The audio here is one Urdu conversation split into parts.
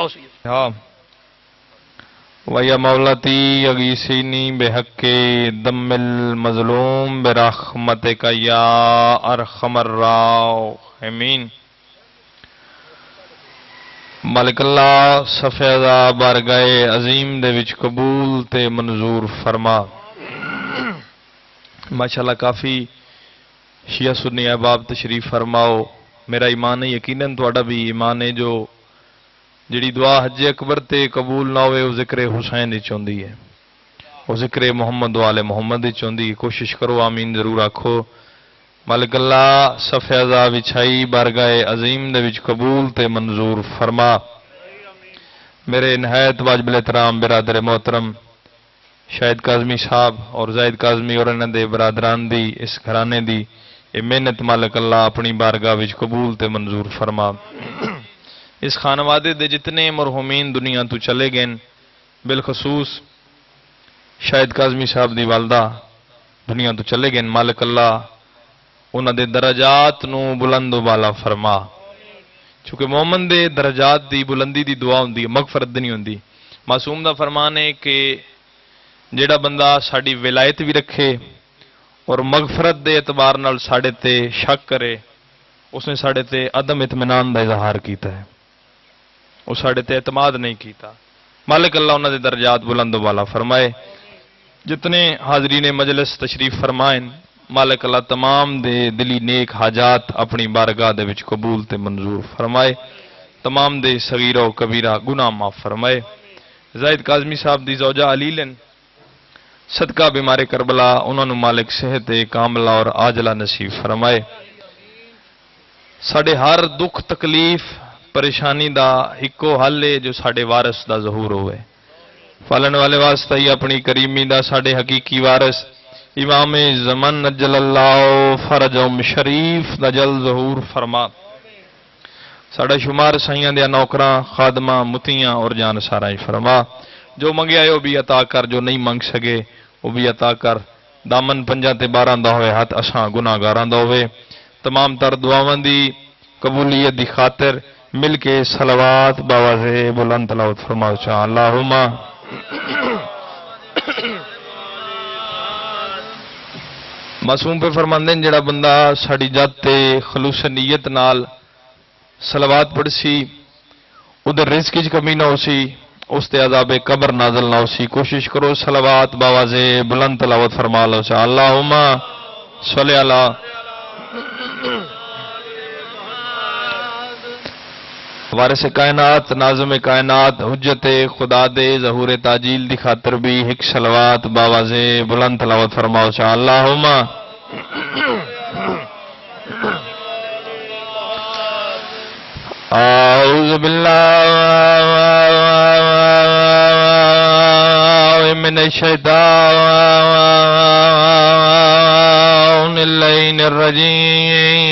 ہاں وَيَا مَوْلَتِي اغیثینی بِحَقِّ دم المظلوم برحمتک یا ارحم الراحمین۔ مالک اللہ صفحہ بارگاہ عظیم دے وچ قبول تے منظور فرما۔ ماشاءاللہ کافی شیعہ سنی احباب تشریف فرماؤ۔ میرا ایمان ہے، یقیناً تہاڈا بھی ایمان ہے، جو جڑی دعا حج اکبر تے قبول نہ ہوئے وہ ذکر حسین ہی چوندی ہے، وہ ذکر محمد والے محمد ہی چوندی ہے۔ کوشش کرو آمین ضرور آکھو۔ مالک اللہ صفحہ ذا وچھائی بارگاہ عظیم دے وچ قبول تے منظور فرما۔ میرے نہایت واجب الاحترام برادر محترم شاہد کاظمی صاحب اور زاہد کاظمی اور انہاں دے برادران دی اس گھرانے دی یہ محنت مالک اللہ اپنی بارگاہ وچ قبول تے منظور فرما۔ اس خانوادے دے جتنے مرحومین دنیا تو چلے گئے، بالخصوص شاہد کاظمی صاحب دی والدہ دنیا تو چلے گئے، مالک اللہ انہاں دے درجات نو بلند و بالا فرما۔ چونکہ مومن دے درجات دی بلندی دی دعا ہوندی ہے، مغفرت نہیں ہوندی۔ معصوم دا فرمان ہے کہ جیڑا بندہ ساڈی ولایت بھی رکھے اور مغفرت دے اعتبار نال ساڈے تے شک کرے، اس نے ساڈے تے عدم اطمینان دا اظہار کیتا ہے، وہ ساڈے تے اعتماد نہیں کیتا۔ مالک اللہ انہاں دے درجات بلند و بالا فرمائے۔ جتنے حاضرین مجلس تشریف فرمائیں، مالک اللہ تمام دے دلی نیک حاجات اپنی بارگاہ دے وچ قبول تے منظور فرمائے، تمام دے صغیرہ و کبیرہ گناہ معاف فرمائے۔ زاہد کاظمی صاحب دی زوجہ علیلن صدقہ بیمار کربلا انہوں نے مالک صحت کاملہ اور عاجلہ نصیب فرمائے۔ ساڈے ہر دکھ تکلیف پریشانی دا ایکو حل ہے جو ساڈے وارث دا ظہور ہوئے۔ پالن والے واسطہ ہی اپنی کریمی دا ساڈے حقیقی وارث امام زمن اجل اللہ فرجہم شریف دا جل ظہور فرما۔ ساڈا شمار سائیاں دیا نوکراں خادماں متیاں اور جان سارا ہی فرما۔ جو منگیا ہے وہ بھی عطا کر، جو نہیں منگ سکے وہ بھی عطا کر۔ دامن پنجاں تے 12 دا ہوئے، ہاتھ اساں گناہگاراں دا ہوئے۔ تمام تر دعاواں دی قبولیت دی خاطر مل کے صلوات باواز بلند تلاوت فرماؤ چاہاں اللہم معصوم پہ فرماندے جڑا بندہ ساڑی جات تے خلوص نیت نال صلوات پڑھ سی ادھر رزق کی کمی نہ ہو سی، اس تے عذاب قبر نازل نہ ہو سی۔ کوشش کرو صلوات باواز بلند تلاوت فرما لو چاہاں اللہم صلی اللہ وارث کائنات ناظم کائنات حجت خدا دے ظہور تاجیل دی خاطر بھی ایک صلوات باواز بلند تلاوت فرماؤ چاہاں اللہم اعوذ باللہ من الشیطان اللعین الرجیم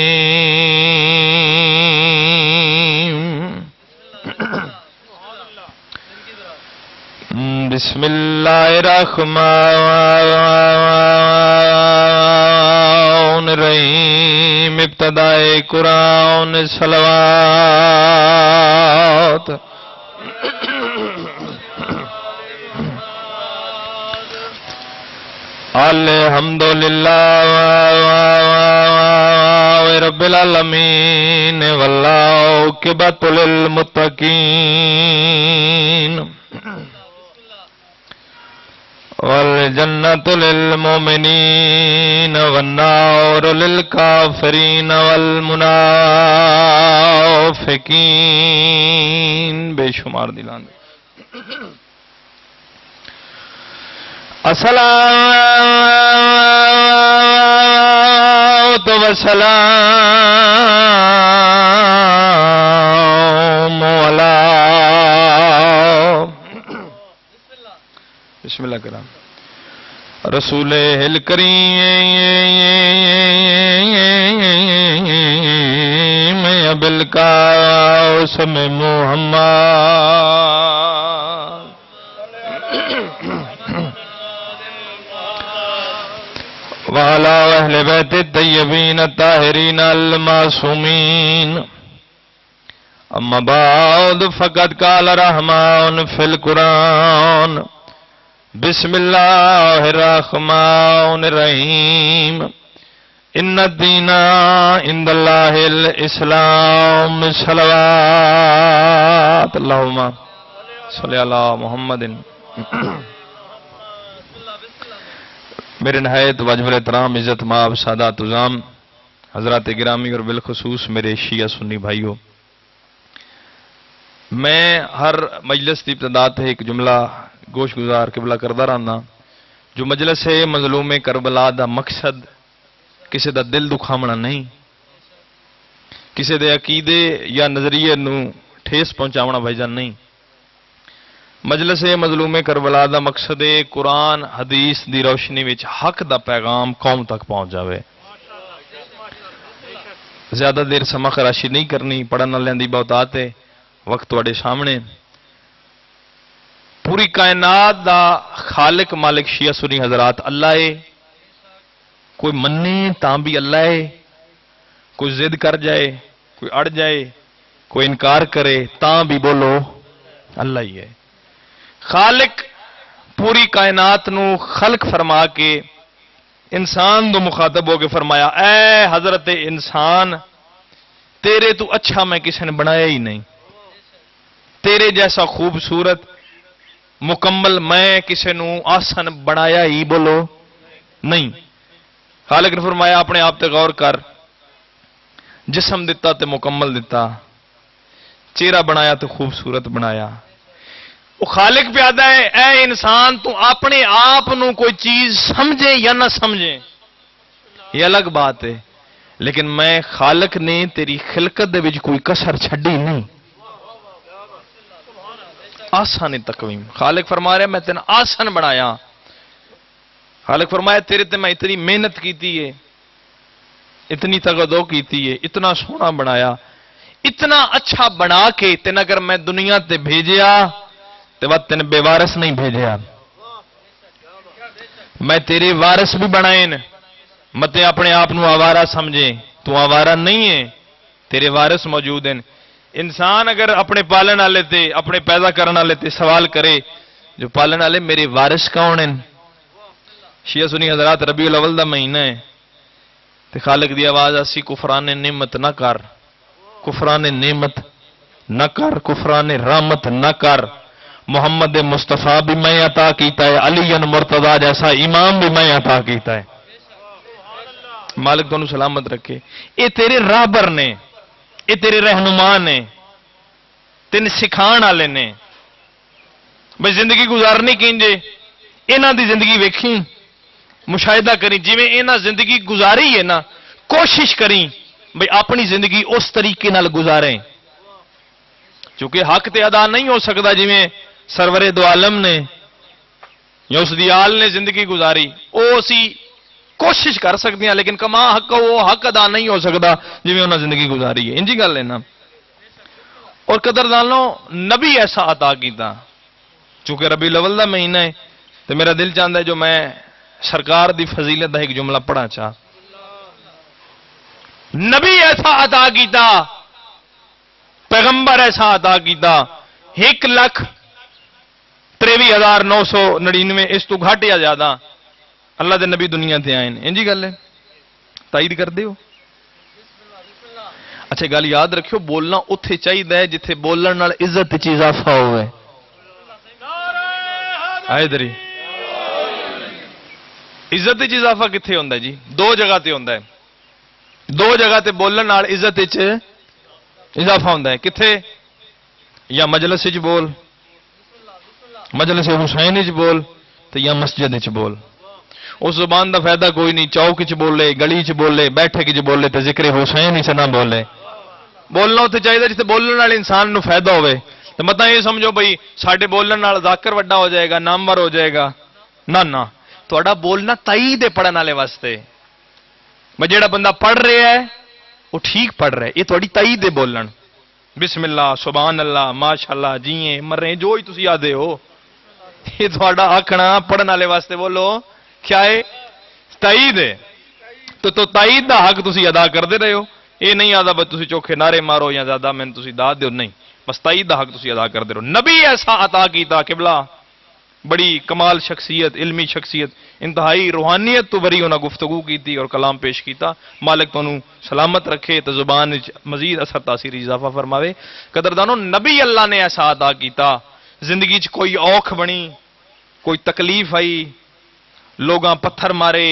بسم اللہ الرحمن الرحیم ابتدائے قرآن صلوات الحمدللہ رب العالمین والعاقبۃ للمتقین والجنة للمؤمنین والنار للکافرین والمنافقین بے شمار دلان الصلاۃ والسلام علی بسم اللہ کرام رسول کریم ابوالقاسم محمد وعلى اہل بیت الطیبین الطاہرین المعصومین اما بعد فقد قال الرحمن فی القرآن بسم اللہ الرحمن الرحیم ان الدین عند اللہ الاسلام صلوات اللہم صلی علی محمد. میرے نہایت واجب الاحترام عزت مآب سادات عظام حضرات گرامی اور بالخصوص میرے شیعہ سنی بھائیوں، میں ہر مجلس کی ابتدا تے ایک جملہ گوش گزار قبلہ کردہ رہنا. جو مجلس ہے مظلوم کربلا دا مقصد کسی دا دل دکھاونا نہیں، کسی دے عقیدے یا نظریے نو ٹھیس پہنچاونا بھائی جان نہیں. مجلس مظلوم کربلا دا مقصد ہے قرآن حدیث دی روشنی وچ حق دا پیغام قوم تک پہنچ جاوے. زیادہ دیر سما خراشی نہیں کرنی، پڑھن والوں دی بہت آتے وقت تواڈے سامنے. پوری کائنات دا خالق مالک شیعہ سنی حضرات اللہ ہے. کوئی منے تاں بھی اللہ ہے، کوئی ضد کر جائے، کوئی اڑ جائے، کوئی انکار کرے تاں بھی بولو اللہ ہی ہے. خالق پوری کائنات نو خلق فرما کے انسان دو مخاطب ہو کے فرمایا اے حضرت انسان تیرے تو اچھا میں کسی نے بنایا ہی نہیں، تیرے جیسا خوبصورت مکمل میں کسی نو آسن بنایا ہی بولو نہیں. خالق نے فرمایا اپنے آپ تے غور کر، جسم دیتا تے مکمل دیتا، چہرہ بنایا تو خوبصورت بنایا. وہ خالق پہ آتا ہے اے انسان تو اپنے آپ نو کوئی چیز سمجھے یا نہ سمجھے یہ الگ بات ہے، لیکن میں خالق نے تیری خلقت دے وچ کوئی کسر چھڈی نہیں. آسان تقویم خالق فرما رہا میں تینا آسان بنایا. خالق فرمایا تیرے تے میں اتنی محنت کیتی ہے، اتنی تگدو کیتی ہے، اتنا سونا بنایا، اتنا اچھا بنا کے تین اگر میں دنیا تے بھیجیا تو بعد تین بے وارث نہیں بھیجیا. میں تیرے وارث بھی بنائے مت اپنے آپ نو آوارہ سمجھے، تو آوارہ نہیں ہے، تیرے وارث موجود ہیں. انسان اگر اپنے پالن والے تے اپنے پیدا کرنے والے تے سوال کرے جو پالن والے میرے وارث کون ہیں؟ شیعہ سنی حضرات ربیع الاول دا مہینہ ہے تے خالق دی آواز اسی کفران نعمت نہ کر، کفران نعمت نہ کر، کفران رحمت نہ کر. محمد مصطفیٰ بھی میں عطا کیتا ہے، علی مرتضیٰ جیسا امام بھی میں عطا کیتا ہے. مالک تانوں سلامت رکھے. اے تیرے راہبر نے، اے تیرے رہنما نے، تین سکھان والے نے. بھائی زندگی گزارنی کینجے انہاں دی زندگی ویکھی، مشاہدہ کریں جویں انہاں زندگی گزاری ہے نا، کوشش کریں بھائی اپنی زندگی اس طریقے نال گزاریں. چونکہ حق تے ادا نہیں ہو سکتا جویں سرور دو عالم نے یا اس دی آل نے زندگی گزاری، وہ اسی کوشش کر سکتے ہیں لیکن کما حق وہ حق ادا نہیں ہو سکتا جویں انہاں زندگی گزاری ہے. انجی گل ہے نا. اور قدردانوں نبی ایسا عطا کیتا چونکہ ربیع الاول دا مہینہ ہے تو میرا دل چاہتا ہے جو میں سرکار دی فضیلت دا ایک جملہ پڑھا چاہ. نبی ایسا عطا کیتا، پیغمبر ایسا عطا کیتا 1,63,999 اس تو گھٹ یا زیادہ اللہ دے نبی دنیا تے آئے ہیں. انجی گل ہے، تائید کر دیو. اچھا گل یاد رکھو بولنا اتھے چاہیے جتھے بولن نال عزت وچ اضافہ ہوئے. آئے دری عزت وچ اضافہ کتھے ہوندا ہے جی؟ دو جگہ تے ہوندا ہے. دو جگہ تے بولن نال عزت وچ اضافہ ہوندا ہے. کتھے؟ یا مجلس وچ بول، مجلس حسین وچ بول، تے یا مسجد وچ بول. اس زبان دا فائدہ کوئی نہیں چوک وچ بولے، گلی وچ بولے، بیٹھک وچ بولے تے ذکر حسین ہی نہ بولے. بولنا اتنے چاہیے جتنے بولنے والے انسان نو فائدہ ہوئے. تو مت یہ سمجھو بھائی ساڈے بولنے نال ذاکر وڈا ہو جائے گا، نامور ہو جائے گا. نہ نہ، تہاڈا بولنا تائید ہے پڑھن والے واسطے. میں جیڑا بندہ پڑھ رہا ہے وہ ٹھیک پڑھ رہا ہے، یہ تہاڈی تائید ہے بولن. بسم اللہ، سبحان اللہ، ماشاءاللہ، جیئیں مریں جو ہی تسی آدھے ہو، یہ تہاڈا آکھنا پڑھن والے واسطے بولو کیا ہے؟ تائید ہے. تو تائید دا حق تسی ادا کرتے رہے ہو. یہ نہیں آتا بس تسی چوکھے نعرے مارو یا زیادہ میں تسی دا دیو، نہیں، بس تائید دا حق تسی ادا کر دے رہو۔ نبی ایسا عطا کیتا قبلہ، بڑی کمال شخصیت، علمی شخصیت، انتہائی روحانیت تو بری انہاں گفتگو کی تھی اور کلام پیش کیتا۔ مالک تو سلامت رکھے تو زبان مزید اثر تاثیر اضافہ فرماوے۔ قدردانو، نبی اللہ نے ایسا عطا کیتا، زندگی چ کوئی اوکھ بنی، کوئی تکلیف آئی، لوگاں پتھر مارے،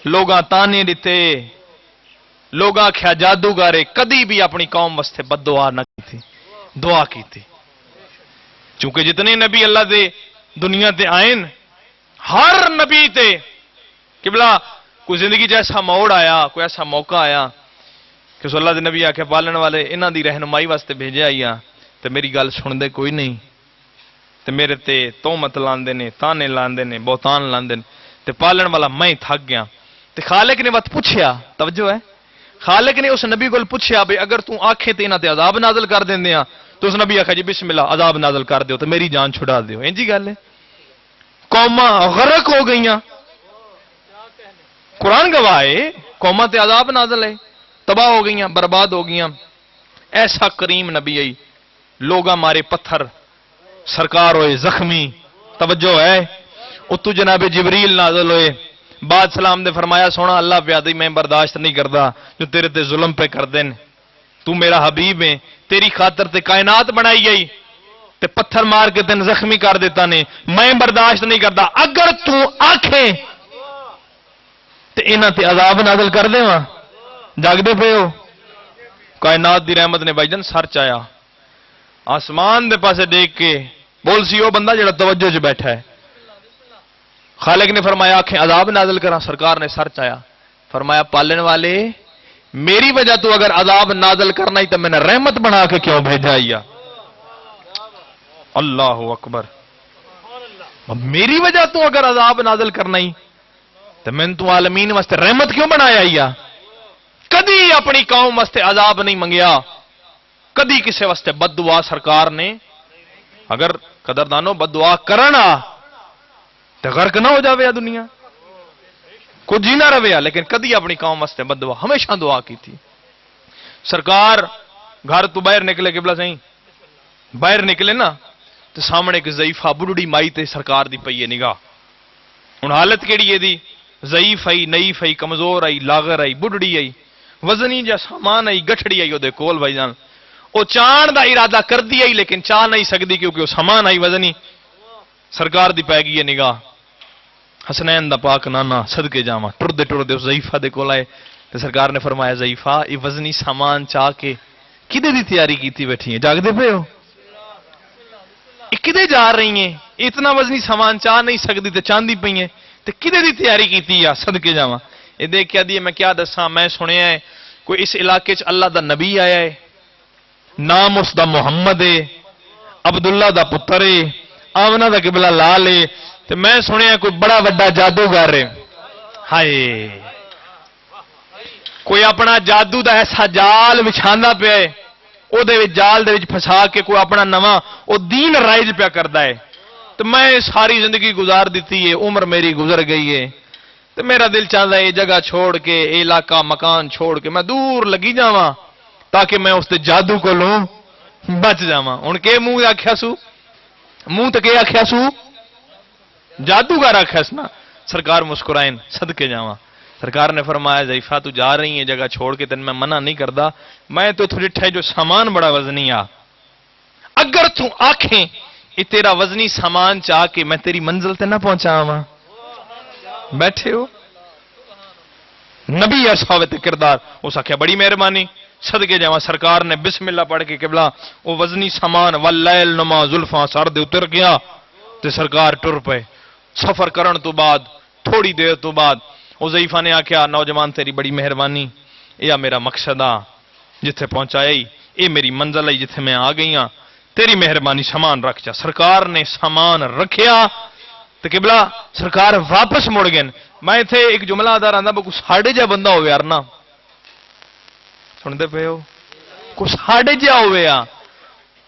لوگاں تانے دیتے، لوگاں آکھیا جادوگارے، کدی بھی اپنی قوم واسطے بد دعا نہ کی تھی، دعا کی تھی۔ چونکہ جتنے نبی اللہ دے دنیا تے آئین، ہر نبی تے قبلہ کوئی زندگی جیسا موڑ آیا، کوئی ایسا موقع آیا کہ اس اللہ دے نبی آکھے پالن والے انہاں دی رہنمائی واسطے بھیجے آئیا تے میری گل سن دے کوئی نہیں، تے میرے تے تہمت لاندے نے، تانے لاندے نے، بہتان لاندے نے، تے پالن والا میں تھک گیا۔ تے خالق نے وقت پوچھیا، توجہ ہے، خالق نے اس نبی کو پوچھیا بھئی اگر تو آنکھیں تے انہاں تے عذاب نازل کر دیندے ہیں تو اس نبی آکھا جی بسم اللہ عذاب نازل کر دیو تو میری جان چھڑا دیو۔ این جی گل ہے، قوماں غرق ہو گئیاں، قرآن گواہ ہے، قوماں تے عذاب نازل ہے، تباہ ہو گئیاں، برباد ہو گئیاں۔ ایسا کریم نبی آئی، لوگاں مارے پتھر، سرکار ہوئے زخمی، توجہ ہے، اتو جناب جبریل نازل ہوئے، بعد سلام دے فرمایا سونا اللہ پیادی میں برداشت نہیں کردا جو تیرے تے ظلم پہ کر دین، تو میرا حبیب ہے، تیری خاطر تے کائنات بنائی گئی تے پتھر مار کے تین زخمی کر دیتا نے، میں برداشت نہیں کردا، اگر تو آکھیں تے انہاں تے عذاب نازل کر دے وہاں، جاگ دے پہ ہو۔ کائنات دی رحمت نے بھائی جان سر چایا، آسمان دے پاسے دیکھ کے بول سی وہ بندہ جڑا توجہ چ بیٹھا ہے، خالق نے فرمایا آنکھیں عذاب نازل کرا، سرکار نے سر چایا، فرمایا پالن والے میری وجہ تو اگر عذاب نازل کرنا ہی تو میں نے رحمت بنا کے کیوں بھیجا یا اللہ اکبر، میری وجہ تو اگر عذاب نازل کرنا ہی تو میں نے تو عالمین واسطے رحمت کیوں بنایا یا کدی اپنی قوم واسطے عذاب نہیں منگیا، کدی کسے واسطے بد دعا سرکار نے، اگر قدردانوں بد دعا کرنا تو غرق نہ ہو جاوے دنیا، کچھ ہی نہ رویا، لیکن کدی اپنی قوم واسطے بد دعا، ہمیشہ دعا کی تھی۔ سرکار گھر تو باہر نکلے قبلہ صحیح، باہر نکلے نا تو سامنے ایک ضعیفہ بڑھڑی مائی تے سرکار دی پئی ہے نگاہ، ہن حالت کیڑی ہے دی، ضعیف آئی، نئیف آئی، کمزور آئی، لاغر آئی، بڑھڑی آئی، وزنی جا سامان آئی، گٹھڑی آئی وہ دے کول بھائی جان، وہ چان دا ارادہ کر دی آئی لیکن چاہ نہیں سکتی کیونکہ وہ سامان آئی وزنی، سرکار دی پی گئی ہے نگاہ، حسنین دا پاک نانا صدقے جاواں ٹردے ٹردے اس ضعیفہ دے کول آئے تو سرکار نے فرمایا ضعیفہ یہ وزنی سامان چاہ کے کدے دی تیاری کیتی بیٹھی ہیں، جاگ دے پہ ہو، یہ کدے جا رہی ہیں، اتنا وزنی سامان چاہ نہیں سکتی تے چاندی پئی ہیں تے کدے دی تیاری کیتی یا صدقے جاواں۔ یہ دیکھ کیا دی میں کیا دساں، میں سنیا ہے کوئی اس علاقے چ اللہ دا نبی آیا ہے، نام اس دا محمد ہے، عبداللہ دا پتر ہے، آمنہ دا قبلہ لال ہے، تو میں سنیا کوئی بڑا وڈا جادوگر ہے، ہائے کوئی اپنا جادو دا ایسا جال بچھاندا پیا ہے، او دے وچ جال دے وچ پھسا کے کوئی اپنا نواں او دین رائج پیا کردا ہے، تو میں ساری زندگی گزار دیتی ہے، عمر میری گزر گئی ہے، تو میرا دل چاہتا ہے یہ جگہ چھوڑ کے، یہ علاقہ مکان چھوڑ کے میں دور لگی جاواں تاکہ میں اس تے جادو کو لوں بچ جاواں۔ ہن کہ منہ آکھیا سو، منہ تے کہ آکھیا سو، جادوگر آکھیا س نا، سرکار مسکرائیں صدقے جاواں، سرکار نے فرمایا ضعیفہ تو جا رہی ہے جگہ چھوڑ کے تن میں منع نہیں کردا، میں تو تھوڑی ٹھے جو سامان بڑا وزنی آ، اگر تو آکھیں یہ تیرا وزنی سامان چاہ کے میں تیری منزل تے نہ پہنچاواں، بیٹھے ہو نبی صحابت کردار اس آکھیا بڑی مہربانی صدقے جاواں، سرکار نے بسم اللہ پڑھ کے قبلہ وہ وزنی سامان واللیل نما زلفاں سر دے اتر گیا تے سرکار ٹر پے، سفر کرن تو بعد تھوڑی دیر تو بعد وہ ضعیفہ نے آکھیا نوجوان تیری بڑی مہربانی، یہ میرا مقصد آ جتھے پہنچایا ہی، یہ میری منزل ہے جتھے میں آ گئی ہاں، تیری مہربانی سامان رکھ جا، سرکار نے سامان رکھیا تو قبلہ سرکار واپس مڑ گئے۔ میں تھے ایک جملہ ادا رہا کوئی ساڑھے جا بندہ ہوئے یار نا، سن دے پہ ہو، کوئی ساڑھے جا ہوئے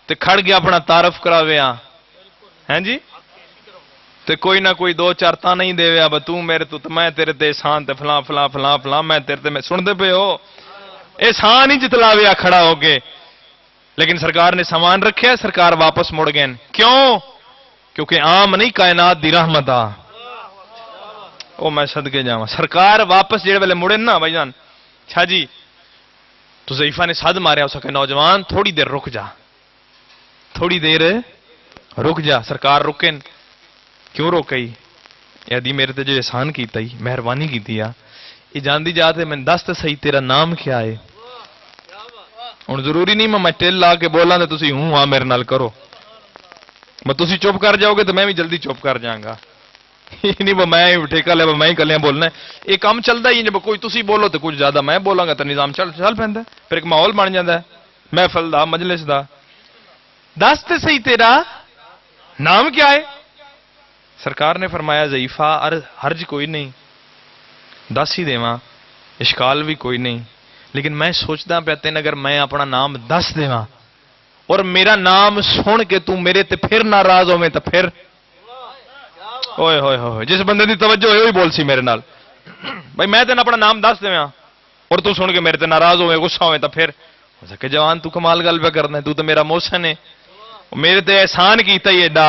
تو کھڑ گیا اپنا تعارف کراوے ہیں جی، تو تے کوئی نہ کوئی دو چار تانے ہی دے ویا تو میرے تو میں تیرے تے احسان تے فلاں فلاں فلاں فلاں میں تیرے تے میں سن دے پے ہو احسان ہی جتلا ویا کھڑا ہو کے لیکن سرکار نے سامان رکھیا سرکار واپس مڑ گئے کیوں کیونکہ عام نہیں کائنات دی رحمت آ او میں صدقے جاواں سرکار واپس جڑے ویلے مڑے نا بھائی جان اچھا جی تو ضعیفہ نے صد ماریا اس کے نوجوان تھوڑی دیر رک جا تھوڑی دیر رک جا سرکار رکن کیوں روکئی یادی میرے تے جو احسان کیتا ہی مہربانی کیتی آ یہ جاندی جاتے میں دس تے صحیح تیرا نام کیا ہے ہن ضروری نہیں میں ٹل لا کے بولاں تے تسی ہوں ہاں میرے نال کرو میں تسی چپ کر جاؤ گے تو میں بھی جلدی چپ کر جاؤں گا نہیں وہ میں ٹھیکہ لے میں ہی کلیاں بولنا ہے یہ کام چلتا ہی جب کوئی تسی بولو تو کچھ زیادہ میں بولاں گا تو نظام چل پیندا پھر ایک ماحول بن جاتا ہے محفل دا مجلس دا دس تے صحیح تیرا نام کیا ہے سرکار نے فرمایا ضعیفہ حرج کوئی نہیں دس ہی دیواں اشکال بھی کوئی نہیں لیکن میں سوچتا پیا تین اگر میں اپنا نام دس دیواں اور میرا نام سن کے تو میرے تے پھر ناراض ہوے تو پھر ہوئے ہوئے ہوئے جس بندے دی توجہ ہوئے وہی بول سی میرے نال بھائی میں تین اپنا نام دس دیواں اور تو سن کے میرے تے ناراض ہوئے غصہ ہوئے تو پھر ہو سکے جوان تو کمال گل پہ کرنا ہے تو میرا محسن ہے میرے تے احسان کیتا ہی ایڈا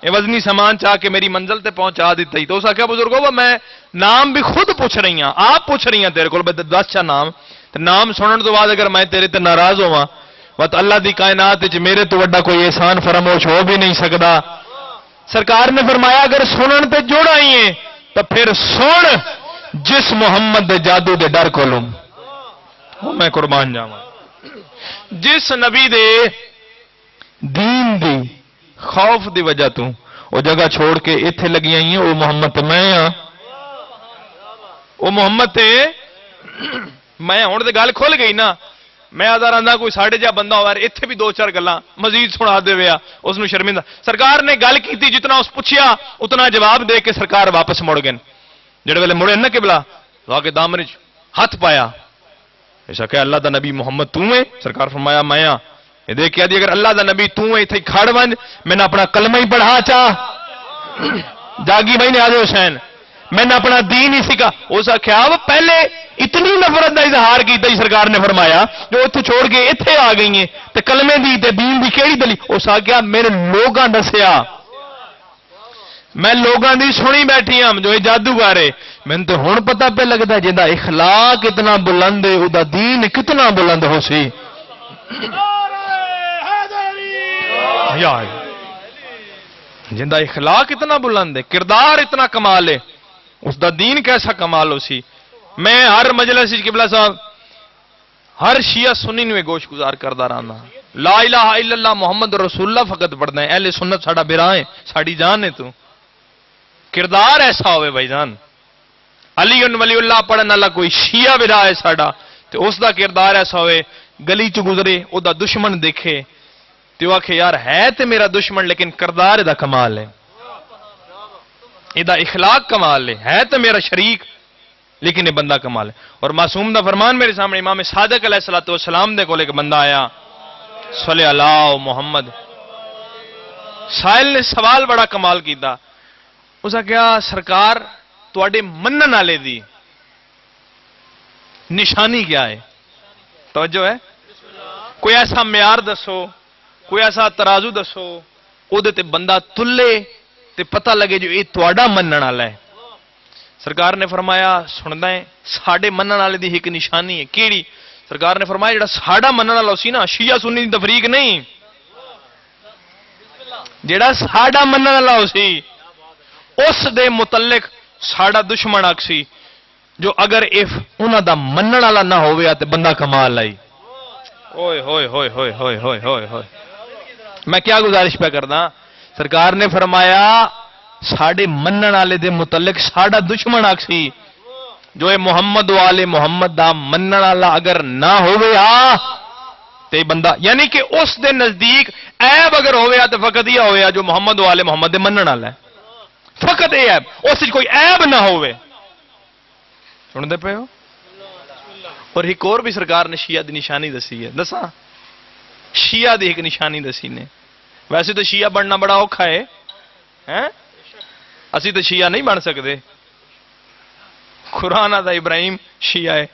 یہ وزنی سامان چاہ کے میری منزل تے پہنچا دیتا ہی تو اس آخیا بزرگوں میں نام بھی خود پوچھ رہی ہوں آپ پوچھ رہی ہیں تیرے کو دس چا نام تے نام سنن تو بعد اگر میں تیرے تے ناراض ہوا بت اللہ دی کائنات میرے تو وڈا کوئی احسان فراموش ہو بھی نہیں سکتا سرکار نے فرمایا اگر سنن تے جوڑ آئی ہیں تو پھر سن جس محمد دے جادو دے ڈر کو لوں میں قربان جاواں جس نبی دے دین دی خوف دی وجہ تو وہ جگہ چھوڑ کے ایتھے لگی آئی ہیں وہ محمد تے میں ہاں وہ محمد تے میں ہن تے گل کھل گئی نا میں آدھا رہا کوئی ساڑھے جا بندہ ہوا اتنے بھی دو چار گلاں مزید سنا دے ویا اس نو شرمندہ سرکار نے گل کی جتنا اس پوچھیا اتنا جواب دے کے سرکار واپس مڑ گئے جڑے ویلے مڑے نا قبلہ لا کے دامن ہاتھ پایا ایسا کہ اللہ دا نبی محمد تو ہے سرکار فرمایا میں ہاں یہ دیکھ دی اگر اللہ دا نبی تو ہے اتنے کھڑ ون میں نے اپنا کلمہ ہی پڑھا چاہ جاگی بھائی نے آدھے حسین میں نے اپنا دین ہی سیکھا اس آخیا پہلے اتنی نفرت کا اظہار کیا سرکار نے فرمایا جو اتنے چھوڑ کے اتنے آ گئی ہیں تے کلمے دی تے دین دی کیڑی دلی اس آخیا میرے لوگاں دسیا میں لوگاں دی سنی بیٹھی ہوں جو یہ جادوگر ہے میں تو ہن پتہ پہ لگتا ہے جہاں اخلاق اتنا بلند ہے وہ دین کتنا بلند ہو سی جہاں اخلاق اتنا بلند ہے کردار اتنا کمال ہے اس دا دین کیسا کمال ہو سی میں ہر مجلس قبلہ صاحب ہر شیعہ سنی نوے گوش گزار کردا رہا لا الہ الا اللہ محمد رسول اللہ فقط پڑھنا ہے اہل سنت ساڈا برا ہے ساڈی جان ہے تو کردار ایسا ہوئے بھائی جان علی ولی اللہ پڑھن والا کوئی شیعہ برا ہے ساڈا تو اس دا کردار ایسا ہوئے گلی چ گزرے او دا دشمن دیکھے تو آخے یار ہے تے میرا دشمن لیکن کردار دا کمال ہے یہ اخلاق کمال ہے تو میرا شریک لیکن یہ بندہ کمال ہے اور معصوم دا فرمان میرے سامنے امام صادق علیہ الصلوۃ والسلام دے کول ایک بندہ آیا صلی اللہ محمد سائل نے سوال بڑا کمال کیتا اس نے کہا سرکار تواڈے منن والے دی نشانی کیا ہے توجہ ہے کوئی ایسا معیار دسو کوئی ایسا ترازو دسو او دے تے بندہ تلے تے پتہ لگے جو یہ تواڈا منن والا ہے سرکار نے فرمایا سندا ہے ساڈے منن والے دی ایک نشانی ہے کیڑی سرکار نے فرمایا جڑا ساڈا منن والا سی نا شیعہ سنی دی تفریق نہیں جڑا ساڈا منن والا سی اس دے متعلق ساڈا دشمن اکسی جو اگر انہاں دا منن والا نہ ہوے تے بندہ کمال لائی اوئے ہوئے ہوئے ہوئے ہوئے ہوئے ہوئے ہوئے میں کیا گزارش پہ کردا سرکار نے فرمایا ساڑے منن والے دے متعلق ساڑا دشمن آکسی جو اے محمد والے محمد دا منن والا اگر نہ ہوئے تے بندہ یعنی کہ اس دے نزدیک عیب اگر ہوئے تو فقط یہ ہوئے جو محمد والے محمد دے منن والا ہے فقط یہ عیب اس کوئی عیب نہ ہوئے سن دے پے ہو اور ایک اور بھی سرکار نے شیعہ دی نشانی دسی ہے دسا شیعہ دی ایک نشانی دسی نے ویسے تو شیعہ بننا بڑا اوکھا ہے اسی تو شیعہ نہیں بن سکتے. قرآن دا ابراہیم شیعہ ہے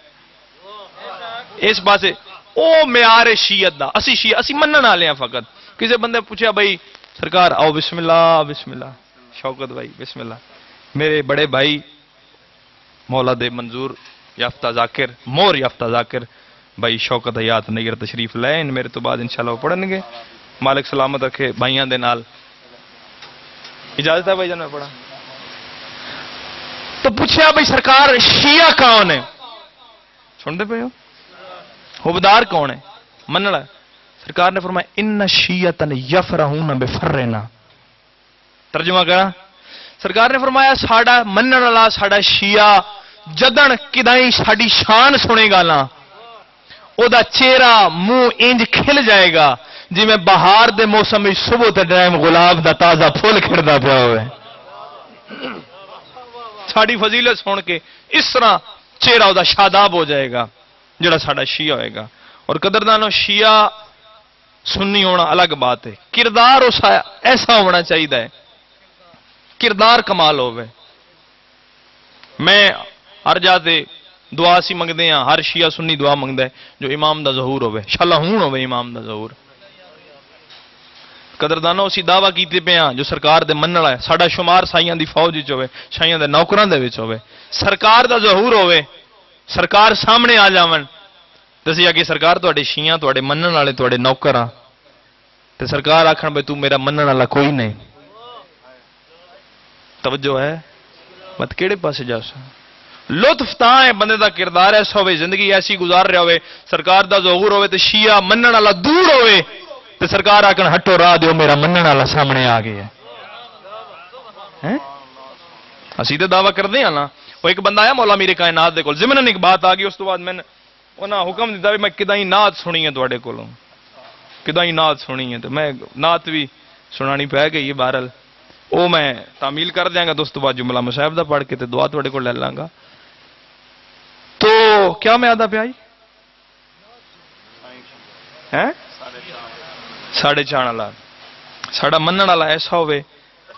اس پاسے او معیار شیعت دا. اسی شیعہ اسی منن والے ہیں. فقط کسی بندے پوچھا بھائی سرکار آؤ بسم اللہ بسم اللہ. شوکت بھائی بسم اللہ. میرے بڑے بھائی مولا دے منظور یافتہ ذاکر مور یافتہ ذاکر بھائی شوکت حیات نیر تشریف لائیں. میرے تو بعد انشاءاللہ وہ پڑھن گے. مالک سلامت رکھے بھائیاں دے نال. اجازت ہے بھائی جان میں پڑھا. تو پوچھا بھائی سرکار شیعہ کون ہے؟ سنتے پہ ہو حبدار کون ہے مننا؟ سرکار نے فرمایا ان شیعتن یفرحون بفرنا. ترجمہ کرا. سرکار نے فرمایا ساڈا منن والا ساڈا شیعہ جدن کدائیں ساڈی شان سنے گا نا او دا چہرہ منہ انج کھل جائے گا جی میں بہار دے موسم میں صبح تے ٹائم گلاب دا تازہ پھول کھڑدا پیا ہوئے. ساڑی فضیلت سن کے اس طرح چہرہ دا شاداب ہو جائے گا جڑا ساڑا شیعہ ہوئے گا. اور قدردانو شیعہ سنی ہونا الگ بات ہے. کردار ایسا ہونا چاہیے کردار کمال ہوئے. میں ہر جاتے دعا سی منگتے ہیں. ہر شیعہ سنی دعا منگتا ہے جو امام دا ظہور ہوئے شلہون ہوئے امام دا ظہور. قدردانو اسی دعویٰ کیتے پہ ہیں جو سرکار دے منن والا ہے. ساڈا شمار سائیاں دی فوج وچ ہوئے سائیاں دے نوکراں دے وچ ہوئے. سرکار دا ظہور ہوئے سرکار سامنے آ جاون دسیا کہ سرکار تواڈے شیعہ تواڈے منن والے تواڈے نوکر ہاں تے سرکار آکھن بھئی تو میرا منن والا کوئی نہیں. توجہ ہے مت کیڑے پاسے جا سا. لطف تاں ہے بندے دا کردار ایسا ہوئے زندگی ایسی گزار رہا ہوئے سرکار دا ظہور ہوئے تے شیعہ منن والا دور ہوئے تے سرکار آکھن ہٹو راہ دیو میرا منن والا سامنے آ گیا. اسی تے دعویٰ کردے ہیں نا. وہ ایک بندہ آیا مولا میرے کائنات دے کول ضمن ایک بات آ گئی. اس تو بعد میں انہاں حکم دیتا بھی میں کدائیں نعت سنی ہے تواڈے کولوں کدائیں نعت سنی ہے. تو میں نعت بھی سنانی پہ گئی ہے. بہرحال وہ میں تعمیل کر دیاں گا. دوست بعد جملہ مصاحب دا پڑھ کے تے دعا تواڈے کول لے لاں گا. تو کیا میں آدھا پہ آئی ہیں 4.5 والا ساڑا منن والا ایسا ہوئے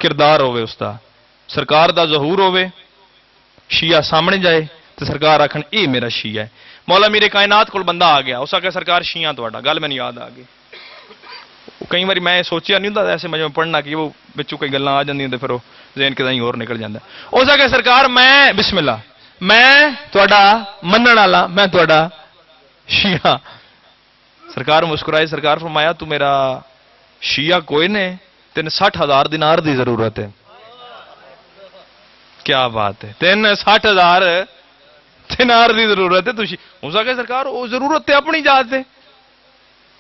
کردار ہوئے اس دا سرکار دا ظہور ہوئے شیعہ سامنے جائے تو سرکار آکھن اے میرا شیعہ ہے. مولا میرے کائنات کو بندہ آ گیا اس آکھا سرکار شیعہ تواڈا گل میں یاد آ گئی. کئی باری میں سوچیا نہیں ہوتا ایسے مجھے پڑھنا کہ وہ بچوں کئی گلاں آ جاندیاں تے پھر وہ ذہن کدیں اور نکل جاندا. اس آکھا سرکار میں بسم اللہ میں تواڈا منن والا میں تواڈا شیعہ. سرکار مسکرائے. سرکار فرمایا تو میرا شیعہ کوئی نے تین 60,000 دینار دی ضرورت ہے. کیا بات ہے. تین 60,000 دینار دی ضرورت ہے. ہو سکے سرکار وہ ضرورت تے اپنی ذات ہے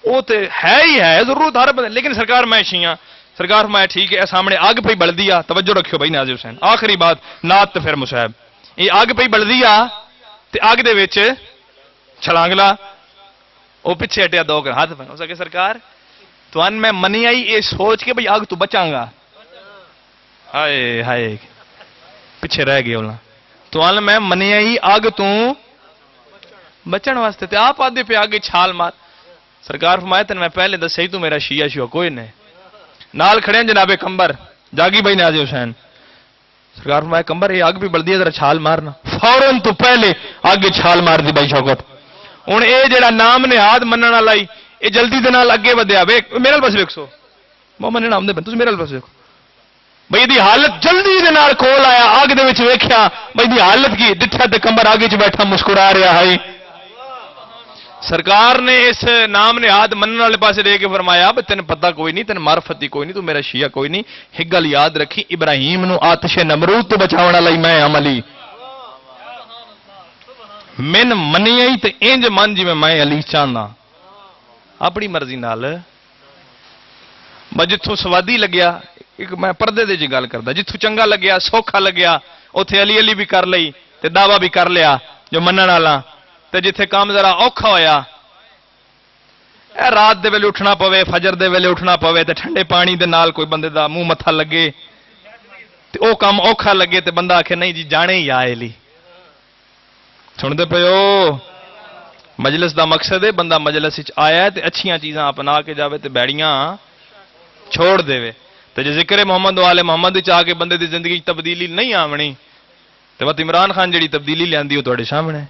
وہ تے ہے ہی ہے ضرورت ہر بندے. لیکن سرکار میں شیعہ. سرکار فرمایا ٹھیک ہے سامنے اگ پہ بل دیا. توجہ رکھیو بھائی ناظر حسین آخری بات نعت تے پھر مصاحب. یہ اگ پہ بل دیا تے اگ دے وچ چھلانگ لا وہ پیچھے ہٹیا 2 کر ہاتھ پہ. ہو سکے سرکار تو ان میں منی آئی یہ سوچ کے بھئی اگ تو بچاں گا. ہائے ہائے پیچھے رہ گئے ہونا. تو ان میں منی آئی اگ تو بچن واسطے تے آپ آدھے پہ آگے چھال مار. سرکار فرمایا تین میں پہلے دس ہی تو میرا شیعہ شیعہ کوئی نہیں. نال کھڑے ہیں جناب کمبر جاگی بھائی نازی حسین. سرکار فرمایا کمبر یہ آگ بھی بل دیا ذرا چھال مارنا. فوراً تو پہلے آگے چھال مار دی بھائی شوکت. ہوں یہ جڑا نام نے ہاتھ منن والا یہ جلدی دے نال اگے ودیا میرے پاس ویکسو محمد نے نام دے بن میرے پاس ویکو بھائی دی حالت جلدی دے نال کول آیا آگ دے وچ ویکھیا بھائی دی حالت کی ڈٹھا تے کمبر آگے چ بیٹھا مسکرا رہا ہے. سرکار نے اس نام نے ہاتھ منن والے پاسے دے کے فرمایا بھائی تین پتہ کوئی نہیں تین معرفتی کوئی نہیں تو میرا شیعہ کوئی نہیں. ایک گل یاد رکھی ابراہیم نو آتش نمرود تو بچاون والا میں عملی من منی آئی تے انج من جی میں علی چاہنا اپنی مرضی نال. میں جتوں سوادی لگیا ایک میں پردے دے جی گل کردا جتوں چنگا لگیا سوکھا لگیا اوتھے علی علی بھی کر لئی تے دعویٰ بھی کر لیا جو منن والا. تے جتھے کام ذرا اوکھا ہویا رات دے ویلے اٹھنا پوے فجر دے ویلے اٹھنا پوے تے ٹھنڈے پانی دے نال کوئی بندے دا منہ متھا لگے تے او کام اوکھا لگے تے بندہ آکھے نہیں جی جانے ہی آئے لی. سن دے پیو مجلس دا مقصد ہے بندہ مجلس آیا ہے تے اچھیاں چیزاں اپنا کے جاوے تے بیڑیاں چھوڑ دے وے. تو جے ذکر محمد والے محمد چاہ کے بندے دی زندگی تبدیلی نہیں آونی تو بس عمران خان جڑی تبدیلی لیاندی وہ تواڈے سامنے ہے۔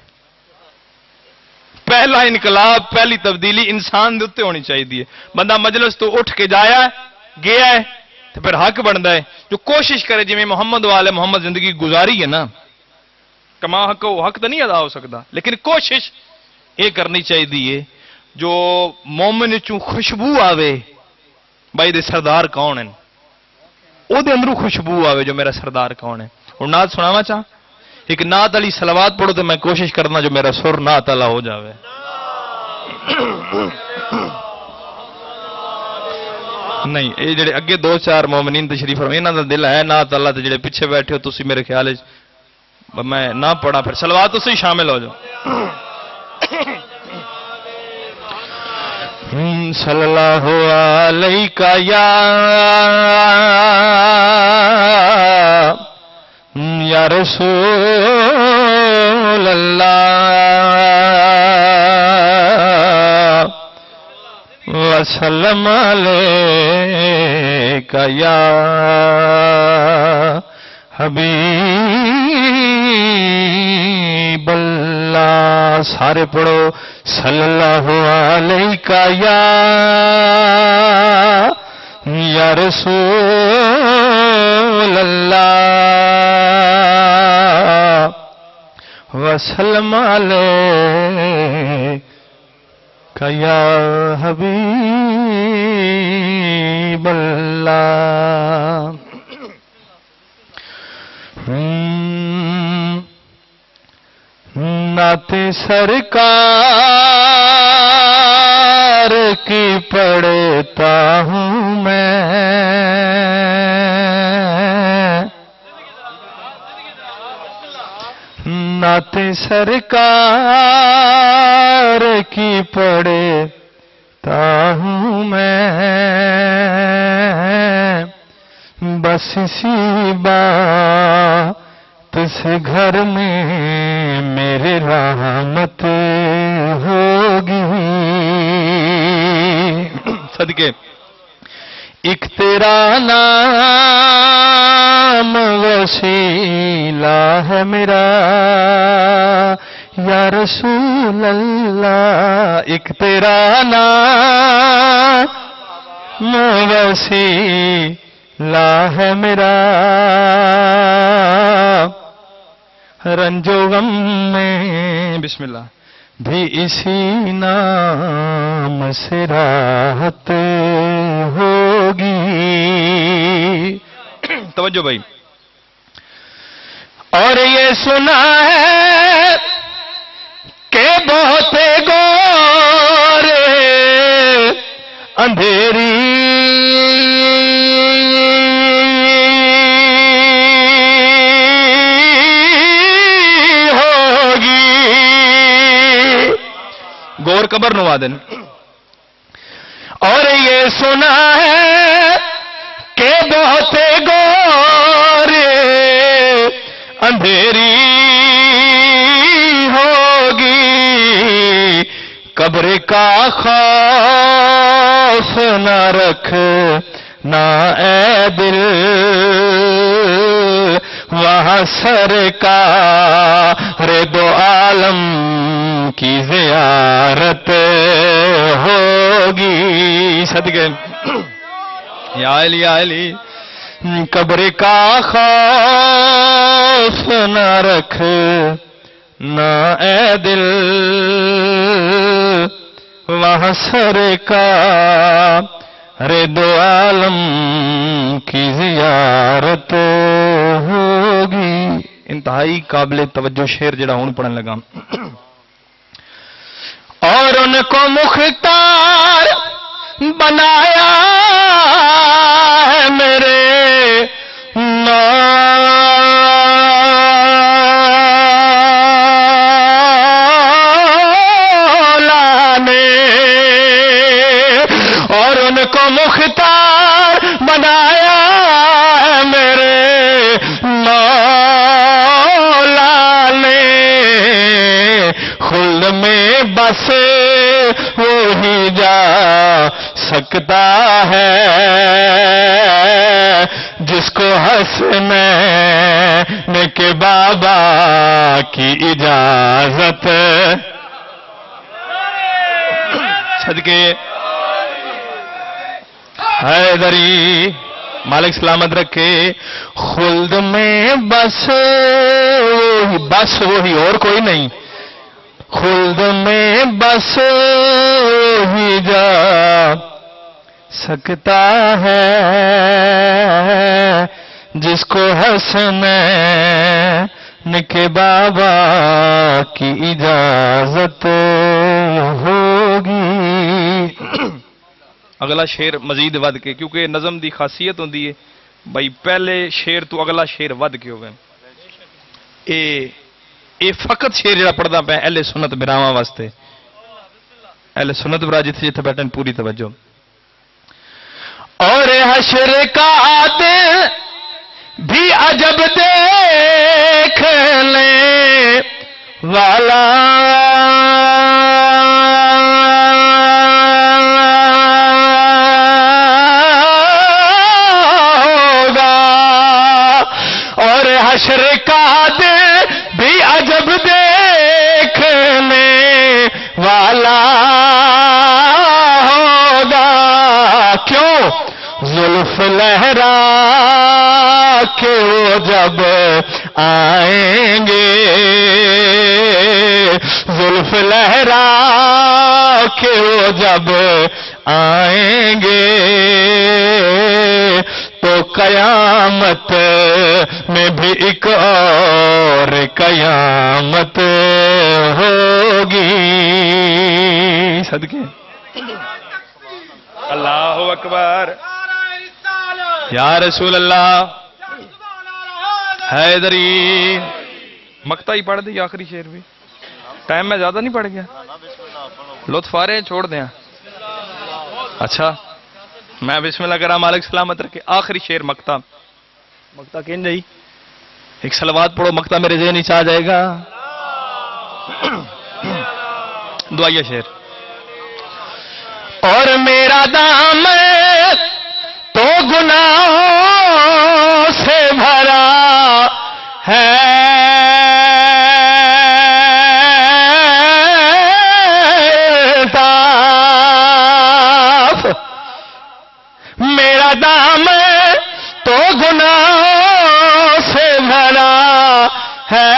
پہلا انقلاب پہلی تبدیلی انسان دے اتنے ہونی چاہیے۔ بندہ مجلس تو اٹھ کے جایا ہے گیا ہے تو پھر حق بنتا ہے جو کوشش کرے جی محمد والے محمد زندگی گزاری ہے نا، کما حق وہ حق تو نہیں ادا ہو سکتا، لیکن کوشش یہ کرنی چاہیے جو مومن چوں خوشبو آوے بھائی دے سردار کون ہیں، وہ دے اندروں خوشبو آوے جو میرا سردار کون ہے۔ اور نعت سناوا چاہ ایک نعت علی صلوات پڑھو تو میں کوشش کرنا جو میرا سر نعت والا ہو جاوے۔ نہیں یہ جڑے اگے دو چار مومنین تشریف فرمائے انہاں دا دل ہے نعت اللہ تے جڑے پیچھے بیٹھے ہو تسی میرے خیال میں نہ پڑھا پھر صلوات تو سے شامل ہو جاؤ۔ صلی اللہ علیہ یا رسول اللہ وسلم علیکہ یا حبیب اللہ۔ سارے پڑھو صلی اللہ علیہ یا رسول اللہ وسلم علیکہ یا حبیب اللہ۔ نعت سرکار کی پڑھتا ہوں میں، نعت سرکار کی پڑھتا ہوں میں، بس اسی بات سے گھر میں میرے رحمت ہوگی۔ صدقے ایک تیرا نام وسیلہ ہے میرا یا رسول اللہ، ایک تیرا نام وسیلہ ہے میرا، رنج و غم میں بسم اللہ بھی اسی نام سے راحت ہوگی۔ توجہ بھائی، اور یہ سنا ہے کہ بہت گورے اندھیری گور قبر نوادن، اور یہ سنا ہے کہ بہت گور اندھیری ہوگی، قبر کا خوف نہ رکھ نہ اے دل، وہاں سرکار دو عالم کی زیارت ہوگی۔ صدقے یا علی یا علی، قبر کا خوف نہ رکھ نہ اے دل، وہاں سرکار دو عالم کی زیارت ہوگی۔ انتہائی قابل توجہ شعر جڑا ہوں پڑھن لگا۔ اور ان کو مختار بنایا ہے میرے مولا نے، اور ان کو مختار بنایا ہے میرے مولا نے، خلد میں بس وہی جا سکتا ہے جس کو حسنین کے بابا کی اجازت صدقے حیدری مالک سلامت رکھے خلد میں بس وہی اور کوئی نہیں خلد میں بس وہی جا سکتا ہے جس کو حسنین کے بابا کی اجازت ہوگی. اگلا شیر مزید ود کے کیونکہ نظم دی خاصیت ہوندی ہے بھائی پہلے شیر تو اگلا شیر ود کے ہوئے اے فقط شیر جڑا پڑھدا پیا اہل سنت براواں واسطے اہل سنت برا جتھے جتھے بیٹھن پوری توجہ. اور حشر کا دن بھی عجب دیکھ لیں والا حشر کا دن بھی عجب دیکھنے والا ہوگا. کیوں؟ زلف لہرا کے وہ جب آئیں گے زلف لہرا کے وہ جب آئیں گے تو قیامت میں بھی ایک اور قیامت ہوگی. صدقے اللہ اکبر یا رسول اللہ. حیدری مکتا ہی پڑھ دی آخری شیر بھی ٹائم میں زیادہ نہیں پڑھ گیا لطف آ رہے ہیں چھوڑ دیں. اچھا میں بسم اللہ کرا مالک سلامت رکھے آخری شیر مکتا کہیں جائی ایک صلوات پڑھو مکتا میرے ذہن آ جائے گا. دعائیہ شیر. اور میرا دام تو گناہوں سے بھرا ہے میرا دام تو گناہوں سے بھرا ہے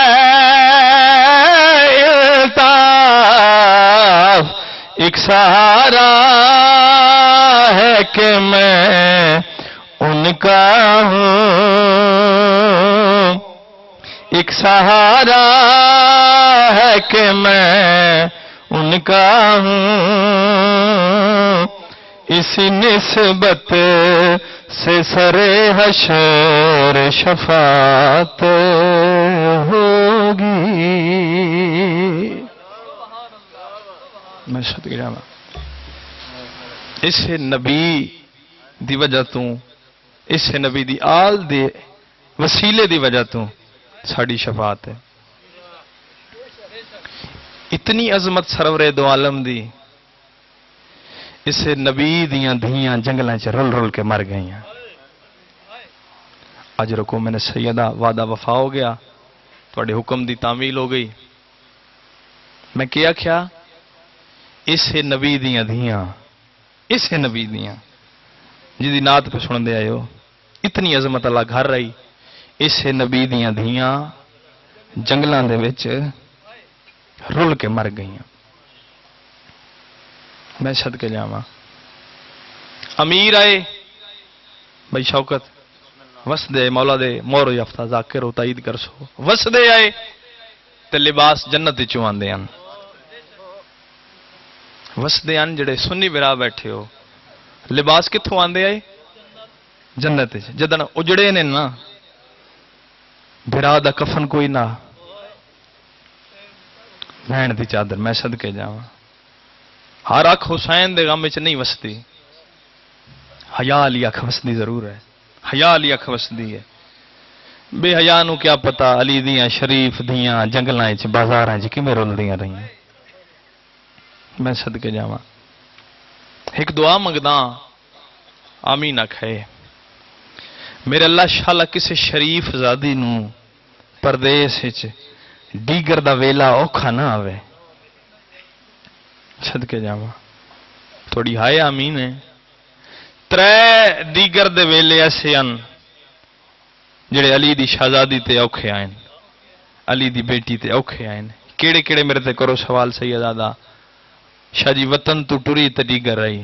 الطاف ایک سہارا ہے کہ میں ان کا ہوں ایک سہارا ہے کہ میں ان کا ہوں اسی نسبت سے سرے حشر شفاعت ہوگی. میں صدقے جاواں اس نبی دی وجہ تو اس نبی دی آل دے وسیلے دی وجہ تو ساڑی شفاعت ہے. اتنی عظمت سرور دو عالم دی اس نبی دیاں دھیاں جنگلاں چ رل رل کے مر گئی ہیں. اج رکو میں نے سیدہ وعدہ وفا ہو گیا تھوڑے حکم دی تعمیل ہو گئی. میں کیا کیا اس نبی دیاں دھیاں اس نبی دیاں جی نعت پہ سن دے آئے ہو اتنی عظمت اللہ گھر رہی اس نبی دیاں دھیاں جنگلاں دے وچ رل کے مر گئی ہیں. میں صدقے جاواں امیر آئے بھائی شوکت وسدے مولا دے مور یافتہ ذاکر ہو تائید کر سو وسدے آئے تے لباس جنت چوں آندے ہیں وسدے ہیں جڑے سنی برا بیٹھے ہو لباس کتھوں آندے آئے جنت جدن اجڑے نے نا بھرا دا کفن کوئی نہ بہن دی چادر میں صدقے جاواں ہر اکھ حسین دے غم وچ نہیں وسدی حیا علی اکھ وسدی ضرور ہے حیا علی اکھ وسدی ہے بے حیا نو کیا پتا علی دیاں شریف دیاں جنگلاں وچ بازاراں وچ کیویں رلدیاں رہیاں میں صدقے جاواں ایک دعا منگدا آمین آکھے میرے اللہ شالا کسی شریف زادی نو پردیس وچ ڈیگر دا ویلا اوکھا نہ آوے صدقے جاواں تھوڑی ہائے آمین ہے ترے دیگر دے ویلے ایسے ان جڑے علی دی شہزادی تے اوکھے آئیں علی دی بیٹی تے اوکھے آئیں کیڑے کیڑے میرے تے کرو سوال سیدادہ شاہ جی وطن تو ٹری تے دیگر رہی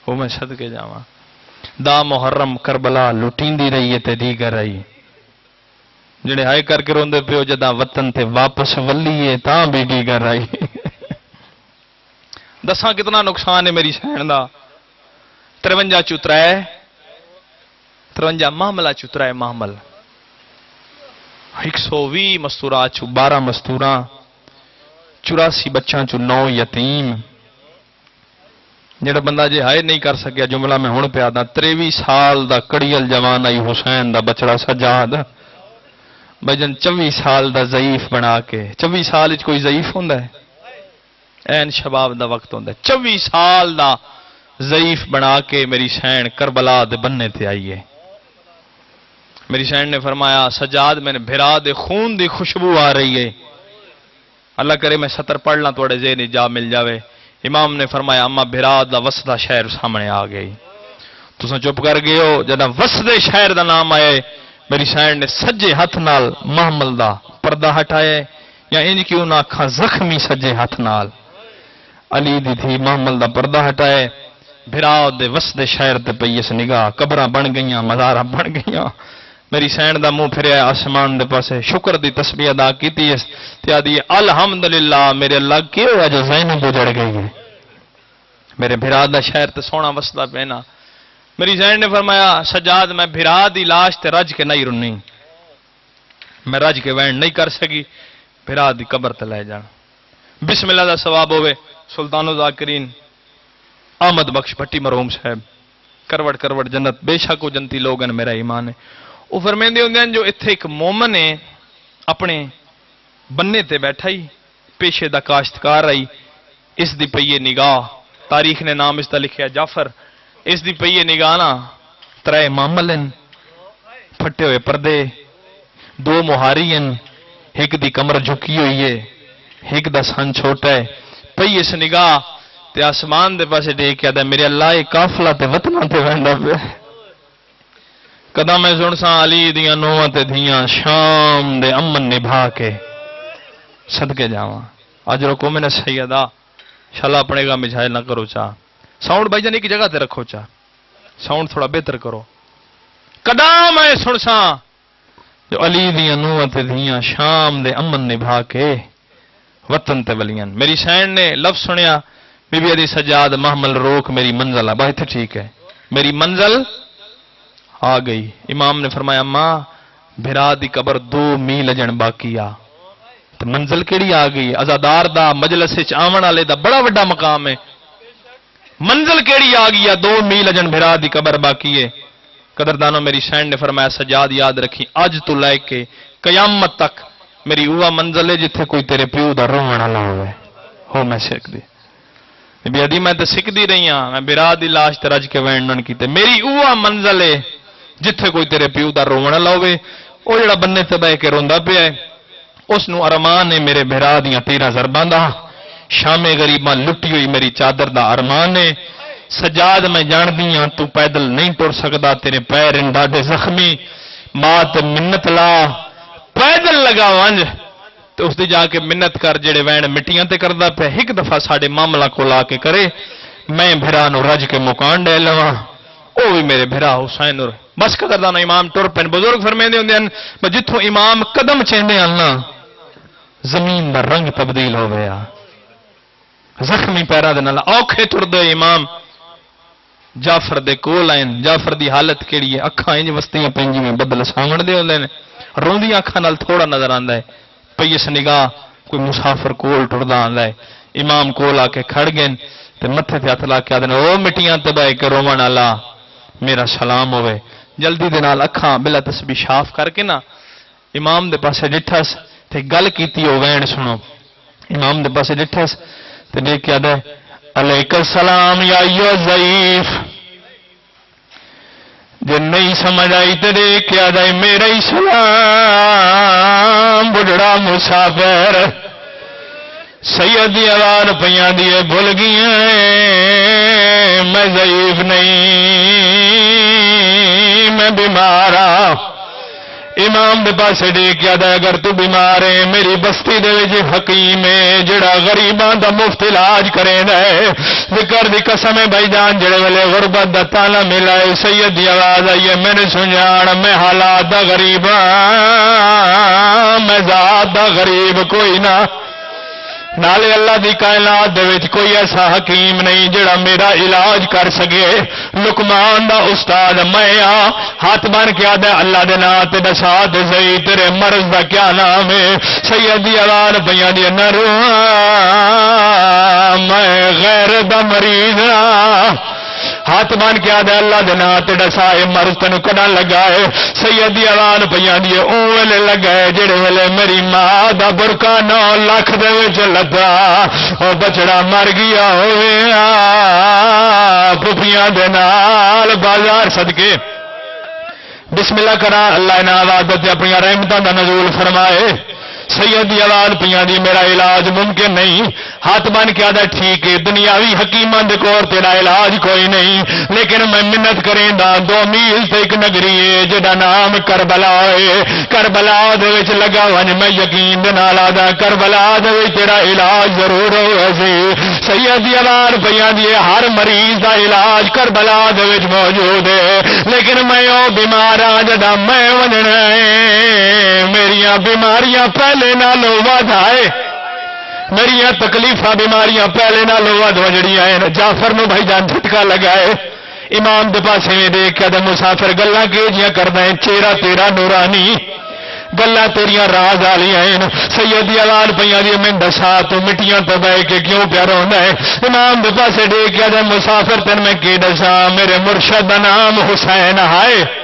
وہ میں صدقے جاواں دا محرم کربلا لٹین دی رہی ہے تے دیگر رہی جڑے ہائے کر کے روندے پیو جدا وطن تے واپس ولیے تاں بھی دیگر رہی دساں کتنا نقصان ہے میری سین دا 53 چترائے 53 محملہ چترائے محمل 120 مستورات چو 12 مستوراں 84 بچاں چو 9 یتیم جڑا بندہ جے ہائے نہیں کر سکیا جملہ میں ہون پیا دا 23 سال دا کڑیل جوان آئی حسین دا بچڑا سجاد بجن 24 سال دا ضعیف بنا کے 24 سال اچ کوئی ضعیف ہوندا ہے این شباب دا وقت ہوندا ہے 24 سال دا ضعیف بنا کے میری سین کربلا دے بننے تے آئیے میری سین نے فرمایا سجاد میں نے بھرا دے خون دی خوشبو آ رہی ہے اللہ کرے میں سطر پڑھ لاں توڑے ذہن جا مل جاوے امام نے فرمایا اما بھرا دا وسدا شہر سامنے آ گئی تساں چپ کر گئے ہو جدا وسدے شہر دا نام آئے میری سین نے سجے ہاتھ نال محمل دا پردہ ہٹائے یا انج کیوں نہ کھا زخمی سجے ہاتھ نال علی دی تھی محمل دا پردہ ہٹائے بھرا دے وسدے شہر تے پئی اس نگاہ قبراں بن گئیاں مزاراں بن گئیاں میری سین دا منہ پھریا آسمان دے پاسے شکر دی تسبیح ادا کیتی اس تے آدھی الحمدللہ میرے اللہ کی ہوا جو زینب اجڑ گئی ہے میرے بھرا دا شہر تے سونا وسدا پینا میری زین نے فرمایا سجاد میں بھرا دی لاش تے رج کے نہیں رنی میں رج کے وین نہیں کر سکی بھرا دی قبر تے لے جان بسم اللہ دا ثواب ہوئے سلطان الذاکرین احمد بخش بھٹی مرحوم صاحب کروڑ کروڑ جنت بے شک وہ جنتی لوگ ہیں میرا ایمان ہے وہ فرمیندے ہوندے ہیں جو اتھے ایک مومن ہے اپنے بننے تے بیٹھا ہی پیشے دا کاشتکار آئی اس دی پئیے نگاہ تاریخ نے نام اس دا لکھیا جعفر اس دی پئیے نگاہ نا ترے معاملن پھٹے ہوئے پردے 2 مہاری ہیں ایک دی کمر جھکی ہوئی ہے ایک دا سن چھوٹا ہے پئی اس نگاہ تے آسمان دے پاسے دیکھ کے آدھا میرے اللہ یہ قافلہ تے وطنہ تے ویندا پیا کدا میں سن سا علی دیاں نوواں تے دھیاں شام دے امن نبھا کے صدقے جاواں اج رکو میں نے سیدہ شالا اپنے گا مجھائل نہ کرو چاہ ساؤنڈ بھائی جان ایک جگہ تے رکھو چاہ ساؤنڈ تھوڑا بہتر کرو کدا میں سن سا جو علی دیاں نوواں تے دھیاں شام دے امن نبھا کے وطن تے ولیاں میری سین نے لفظ سنیا بی بی علی سجاد محمل روک میری منزل ہے بہت ٹھیک ہے میری منزل آ گئی امام نے فرمایا ماں بھرا دی قبر 2 میل اجن باقی آ تو منزل کیڑی آ گئی ازادار دا مجلس وچ آون والے دا بڑا بڑا مقام ہے منزل کیڑی آ گئی 2 میل اجن بھرا دی قبر باقی ہے قدردانوں میری سین نے فرمایا سجاد یاد رکھی اج تو لے کے قیامت تک میری اوہ منزل ہے جتھے کوئی تیرے پیو دا روਣ والا ہوئے ہو میں سکھ دی بی ادی میں تے سکھ دی رہی ہاں میں بھرا دی لاش تے رج کے وینڈن کیتے میری اوہ منزل ہے جتھے کوئی تیرے پیو دا روਣ والا ہوئے او جڑا بننے تے بہ کے روندا پیا ہے اس نو ارمان ہے میرے بھرا دیاں 13 ضرباں دا شام غریباں لٹی ہوئی میری چادر دا ارمان ہے سجاد میں جان دیاں تو پیدل نہیں ٹر سکدا تیرے پیر ان ڈاڈے زخمی مات منت لا پیدل لگا ونج تو اس دی جا کے منت کر جڑے وین مٹیاں تے کردا پہ ایک دفعہ ساڈے معاملہ کو لا کے کرے میں بھرا نو رج کے مکان ڈے لواں او بھی میرے بھرا حسین اور بس قدردانو امام ٹر پن بزرگ فرمیندے ہوندے ہیں میں جتھوں امام قدم چیندے ہیں نا زمین دا رنگ تبدیل ہو گیا زخمی پیرا دے نال اوکھے ٹردے امام جعفر دے کول آئیں جعفر دی حالت کیڑی ہے اکھاں انج وستیاں پنجی میں بدل ساوݨ دے ہوندے نے روندیاں اکھاں نال تھوڑا نظر آندا ہے پئی اس نگاہ کوئی مسافر کول ٹردا آندا ہے امام کول آ کے کھڑ گئے تے متھے تے ہتھ لا کے آدھے او مٹیاں تے بہ کے روون والا میرا سلام ہوئے جلدی دے نال اکھاں بلا تسبیح صاف کر کے نا امام دے پاسے ڈٹھس تے گل کیتی ہو وین سنو امام دے پاسے ڈٹھس تے دیکھ کے آدھے علیک السلام یا ایھا الضعیف. جے نہیں سمجھ آئی تو دیکھ کے آدھائی میرا ہی سلام بڑھڑا مسافر. سید دی آواز پیاں دیے بھول گئی میں ضعیف نہیں میں بیمار ہاں. امام دے پاسے دیکھ کے آدھا اگر تو بیمار ہے میری بستی دے وچ حکیم ہے جڑا غریباں دا مفت علاج کرے ہے. ذکر دی قسم ہے بھائی جان جڑے ویلے غربت دا تالا ملا ہے سید دی آواز آئی ہے میں نے سنجان میں حالات دا غریب ہاں میں ذات دا غریب کوئی نہ. نالے اللہ دی کائنات دے وچ کوئی ایسا حکیم نہیں جڑا میرا علاج کر سکے. لقمان دا استاد میں ہاں. ہاتھ بن کے آدھا اللہ دے نام تے دسا تے صحیح تیرے مرض دا کیا نام ہے. سید دی آواز پیاں دی نہ رو میں غیر دا مریض ہاں. ہاتھ بن کے آدھا اللہ دے نام تے دسا اے مرض تینوں کڈا لگا ہے. سید دی آواز پیاں دی او ویلے لگا ہے جڑے ویلے میری ماں دا برقع 9 لاکھ دے وچ لگا او بچڑا مر گیا ہوئے پھپھیاں دے نال بازار صدقے. بسم اللہ کرا اللہ انہاں عبادت اپنی رحمتاں دا نزول فرمائے. سید دی آواز پیاں دی میرا علاج ممکن نہیں. ہاتھ بن کے آدھا ٹھیک ہے دنیاوی حکیماں دے کول تیرا علاج کوئی نہیں لیکن میں منت کریں دا 2 میل تے ایک نگری ہے جدا نام کربلا ہے. کربلا دے وچ لگا ونج میں یقین دے نال آدا کربلا دے وچ تیرا علاج ضرور ہوئے سی. سید دی آواز پیاں دی ہر مریض دا علاج کربلا دے وچ موجود ہے لیکن میں او بیمار ہاں جدا میں ونجنا ہے میریاں بیماریاں پہلے نالوں ود آئے میریاں تکلیفاں بیماریاں پہلے نالوں ود وجڑیاں ہیں. جعفر نو بھائی جان جھٹکا لگائے امام دے پاسے میں دیکھ کے مسافر گلاں کیجیاں کردا ہے چہرہ تیرا نورانی گلاں تیریاں راز والیاں ہیں. سید دی آواز پیاں دی میں دسا تو مٹیاں تے بہ کے کیوں پیار ہوندا ہے. امام دے پاسے دیکھ کے مسافر تن میں کی دسا میرے مرشد دا نام حسین ہے.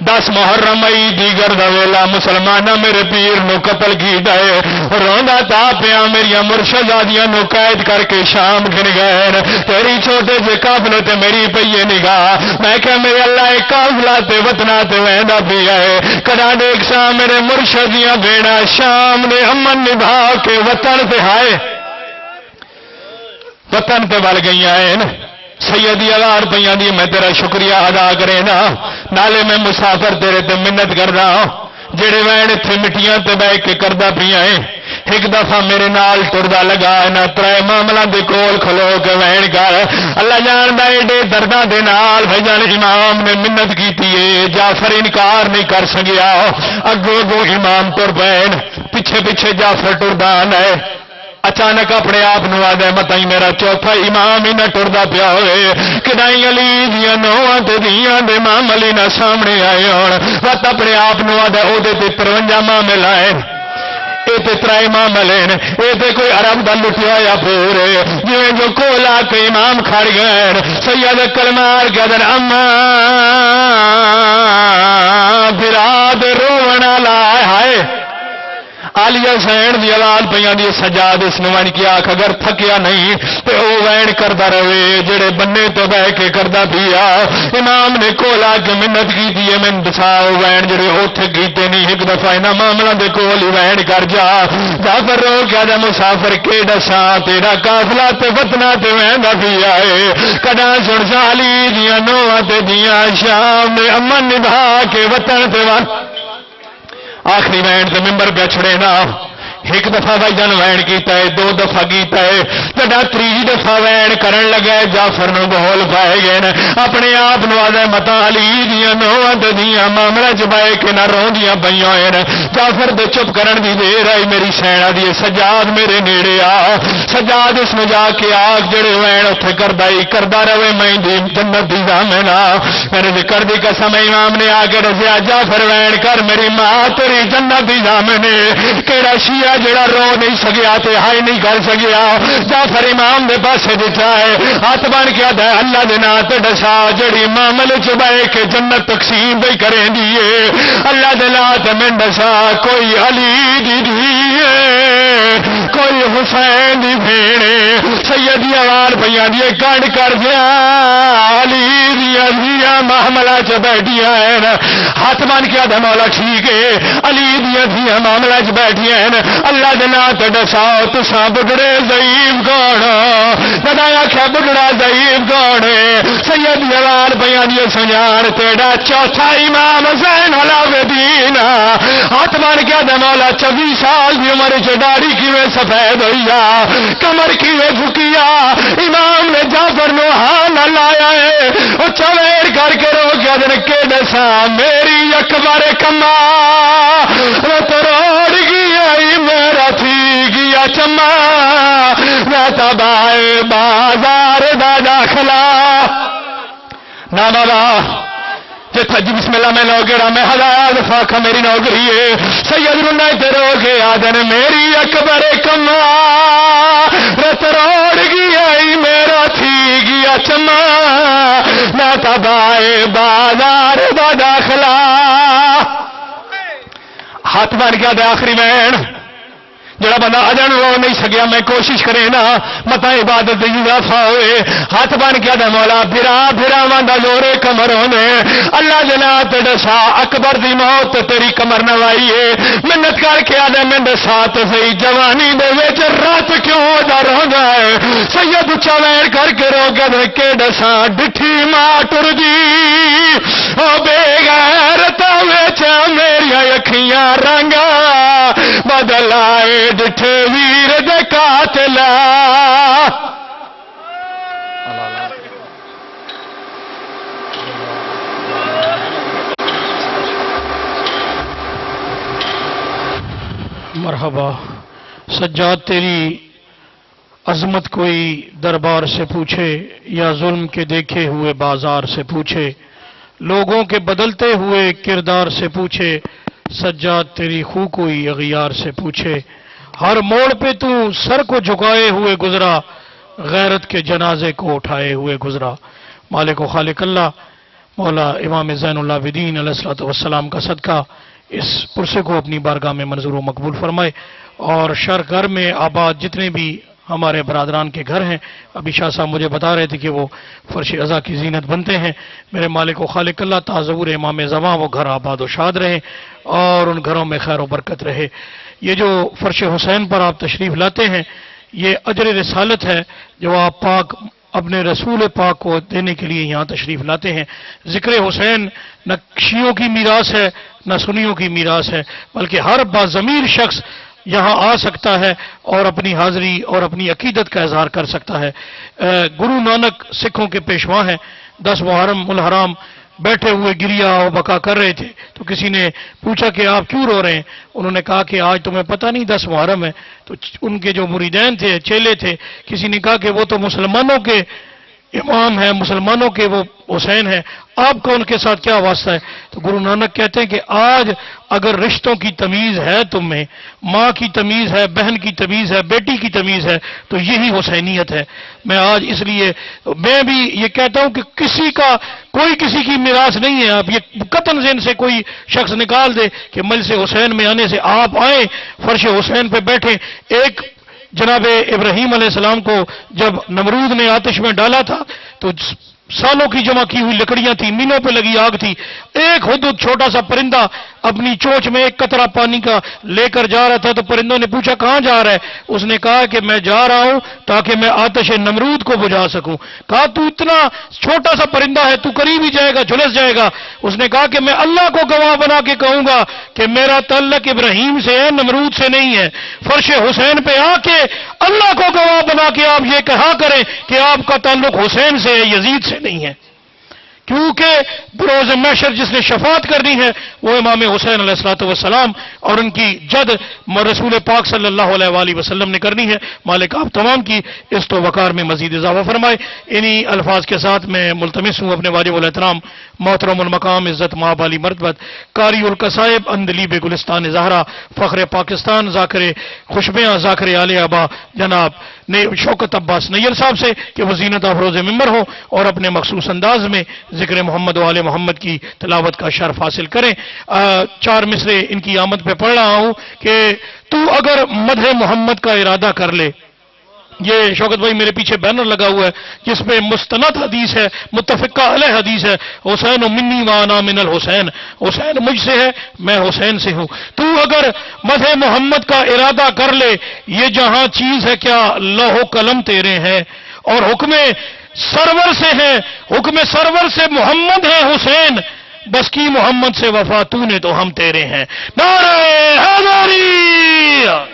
10 محرم آئی دیگر دا ویلا مسلمانہ میرے پیر نو قتل کیتا ہے. روندا تا پیا میری مرشدادیاں نو قید کر کے شام گن گئے. تیری چھوٹے جے قافلے تے میری پئیے نگاہ میں کہ میرے اللہ ایک قافلہ تے وطنا تے ویندا پیا ہے. کدا دیکھ سا میرے مرشدیاں بیڑا شام نے امن نبھا کے وطن تے ہائے وطن تے ول گئیاں ہیں. سیدی آواز پیاں دی میں تیرا شکریہ ادا کرے نا نالے میں مسافر تیرے تے منت کردا جڑے وین اتنے مٹیاں تے بہ کے کردا پیاں ہیں. ایک دفعہ میرے نال ٹردا لگا نہ 3 معاملہ دے کول کھلو کے وین کر اللہ جاندا ایڈے درداں دے نال بھائی جان امام نے منت کیتی ہے. جعفر انکار نہیں کر سکیا اگوں اگوں امام ٹر پین پیچھے پیچھے جعفر ٹردا ہے. اچانک اپنے آپ آدھے متائی میرا چوتھا امام ہی نہ ٹردا پیا ہوئے کدائی علی دیا نواں تے دیاں دے مام علی نہ سامنے آئے ہون وقت اپنے آپ آدھے او دے 53 معاملے آئے اے تے 3 معاملے اے تے کوئی عرب دا لٹیا یا پورے جویں جو کولا کے امام کھڑ گئے. سید کلمار کے دن اما براد رونا لائے ہائے آلیہ سین دی آواز پیاں دی سجاد اس نوان کی آنکھ اگر تھکیا نہیں تے او وین کردا رہے جڑے بننے تو بہ کے کردا پیا. امام نے کولا کے منت کی دیے من دسا او وین جڑے اوتھے کیتے نہیں ایک دفعہ انہاں معاملہ دے کول ہی وین کر جا جعفر رو کیا دا مسافر کے دسا تیرا قافلہ تے وطنا تے ویندا پیا اے کڈا سن سالی دیاں نواں تے دیاں شام نے امن نبھا کے وطن تے آخری وین تے ممبر پہ چھڑے نا ایک دفعہ بھائی جان وین کیتا ہے 2 دفعہ کیتا ہے جڑا 3 دفعہ وین کرن لگا جعفر نو بہول پائے گئے اپنے آپ نو آدھے متا علی دیاں نواں تے دیاں معاملہ چ بائے کے نہ روندیاں پئیاں ہیں. جعفر دے چپ کرن دی دیر آئی میری سینا دی سجاد میرے نیڑے آ سجاد اس نو جا کے آگ جڑے وین اوتھے کردا رہے میں دی جنت دی ضامن میرے ذکر دی قسم امام نے آ کے دسیا جعفر وین کر میری ماں تیری جنت دی ضامن کیڑا شیعہ جڑا رو نہیں سکیا تے ہائی نہیں کر سکیا. جعفر امام دے پاسے دتا ہے ہاتھ بن کے آدھا اللہ دے نام تے دسا جڑی معاملے چ بہ کے جنت تقسیم بھی کریں دیے اللہ دے نام تے میں دسا کوئی علی دی کوئی حسین دی بھیڑے سیدی آواز پہ دی کنڈ کر دیا علی دیا دیا معاملہ چ بیٹھیا ہیں ہاتھ بن کے آدھا مولا ٹھیک ہے علی دیا دیا معاملہ چ بیٹھیا ہیں اللہ دے نام تے دساؤ تساں بگڑے ضعیف کون جدا آخیا بگڑا ضعیف کون سیدی آواز پہ دی سنجان تیرا چوتھا امام حسین العابدین ہاتھ بن کے آدھا مولا 24 سال کی عمر چ داڑھی کیویں سفید ہوئی کمر کیویں جھکیا امام نے جعفر نو ہاں نہ لایا ہے وہ چویر کر کے رو کے دن کے دسا میری اکبر کما وہ تو روڑ گیا میرا تھی گیا چما میں تبائے بازار دا داخلہ نہ بابا جتھا جی بسم اللہ میں نوکرا میں ہزار فاقہ میری نوکری ہے سید رنا تیرو کے آدن میری اکبر کما رت روڑ گیا میرا تھی گیا چما نہ تبائے بازار دا داخلہ ہاتھ بن گیا دے آخری مین جڑا بندہ اجن رو نہیں سکیا میں کوشش کرے نا متا عبادت دی اضافہ ہوئے ہاتھ بن کے دا مولا پھرا پھرا واندا زورے کمر ہونے اللہ جنات دسا اکبر دی موت تیری کمر نوائی ہے محنت کر کے آدھے میں دسا تو صحیح جوانی دے وچ رات کیوں دا رہندا ہے سید چویر کر کے رو کے دسا ڈٹھی ماں ٹر دی او بے غیرت وچ میری اکھیاں رنگا بدل آئے ڈٹھے ویر دے قاتلا مرحبا سجاد تیری عظمت کوئی دربار سے پوچھے یا ظلم کے دیکھے ہوئے بازار سے پوچھے لوگوں کے بدلتے ہوئے کردار سے پوچھے سجاد تیری خو کوئی اغیار سے پوچھے ہر موڑ پہ تو سر کو جھکائے ہوئے گزرا غیرت کے جنازے کو اٹھائے ہوئے گزرا مالک و خالق اللہ مولا امام زین العابدین علیہ الصلوۃ والسلام کا صدقہ اس پرسے کو اپنی بارگاہ میں منظور و مقبول فرمائے اور شر گھر میں آباد جتنے بھی ہمارے برادران کے گھر ہیں ابھی شاہ صاحب مجھے بتا رہے تھے کہ وہ فرش ازا کی زینت بنتے ہیں میرے مالک و خالق اللہ تاظور امام زمان وہ گھر آباد و شاد رہے اور ان گھروں میں خیر و برکت رہے یہ جو فرش حسین پر آپ تشریف لاتے ہیں یہ اجر رسالت ہے جو آپ پاک اپنے رسول پاک کو دینے کے لیے یہاں تشریف لاتے ہیں ذکر حسین نہ شیعوں کی میراث ہے نہ سنیوں کی میراث ہے بلکہ ہر باضمیر شخص یہاں آ سکتا ہے اور اپنی حاضری اور اپنی عقیدت کا اظہار کر سکتا ہے گرو نانک سکھوں کے پیشوا ہیں 10 محرم الحرام بیٹھے ہوئے گریا و بکا کر رہے تھے تو کسی نے پوچھا کہ آپ کیوں رو رہے ہیں انہوں نے کہا کہ آج تمہیں پتہ نہیں 10 محرم ہے تو ان کے جو مریدین تھے چیلے تھے کسی نے کہا کہ وہ تو مسلمانوں کے امام ہیں مسلمانوں کے وہ حسین ہیں آپ کا ان کے ساتھ کیا واسطہ ہے تو گرو نانک کہتے ہیں کہ آج اگر رشتوں کی تمیز ہے تم میں ماں کی تمیز ہے بہن کی تمیز ہے بیٹی کی تمیز ہے تو یہی حسینیت ہے میں آج اس لیے میں بھی یہ کہتا ہوں کہ کسی کا کوئی کسی کی میراث نہیں ہے آپ یہ قطن ذہن سے کوئی شخص نکال دے کہ مجلس حسین میں آنے سے آپ آئیں فرش حسین پہ بیٹھیں ایک جناب ابراہیم علیہ السلام کو جب نمرود نے آتش میں ڈالا تھا تو سالوں کی جمع کی ہوئی لکڑیاں تھیں مینوں پہ لگی آگ تھی ایک ہدہد چھوٹا سا پرندہ اپنی چونچ میں ایک قطرہ پانی کا لے کر جا رہا تھا تو پرندوں نے پوچھا کہاں جا رہا ہے اس نے کہا کہ میں جا رہا ہوں تاکہ میں آتش نمرود کو بجھا سکوں کہا تو اتنا چھوٹا سا پرندہ ہے تو قریب ہی جائے گا جھلس جائے گا اس نے کہا کہ میں اللہ کو گواہ بنا کے کہوں گا کہ میرا تعلق ابراہیم سے ہے نمرود سے نہیں ہے فرش حسین پہ آ کے اللہ کو گواہ بنا کے آپ یہ کہا کریں کہ آپ کا تعلق حسین سے ہے یزید سے نہیں ہے کیونکہ بروز محشر جس نے شفاعت کرنی ہے وہ امام حسین علیہ الصلوۃ والسلام اور ان کی جد رسول پاک صلی اللہ علیہ وآلہ وسلم نے کرنی ہے مالک آپ تمام کی اس تو وقار میں مزید اضافہ فرمائے انہی الفاظ کے ساتھ میں ملتمس ہوں اپنے واجب الاحترام محترم المقام عزت مآب علی مرتبت قاری القصائب اندلیب گلستان زہرا فخر پاکستان ذاکر خوشبیاں ذاکر آل ابا جناب شوکت عباس نیل صاحب سے کہ وہ زینت افروز ممبر ہو اور اپنے مخصوص انداز میں ذکر محمد و آل محمد کی تلاوت کا شرف حاصل کریں 4 مصرے ان کی آمد پہ پڑھ رہا ہوں کہ تو اگر مدح محمد کا ارادہ کر لے یہ شوکت بھائی میرے پیچھے بینر لگا ہوا ہے جس پہ مستند حدیث ہے، متفقہ علیہ حدیث ہے، حسین منی وانا من الحسین، حسین مجھ سے ہے، میں حسین سے ہوں۔ تو اگر مدح محمد کا ارادہ کر لے، یہ جہاں چیز ہے کیا لوح و قلم تیرے ہیں، اور حکم سرور سے ہے، حکم سرور سے محمد ہے حسین، بس کی محمد سے وفا تو نے تو ہم تیرے ہیں۔ نعرہ حیدری!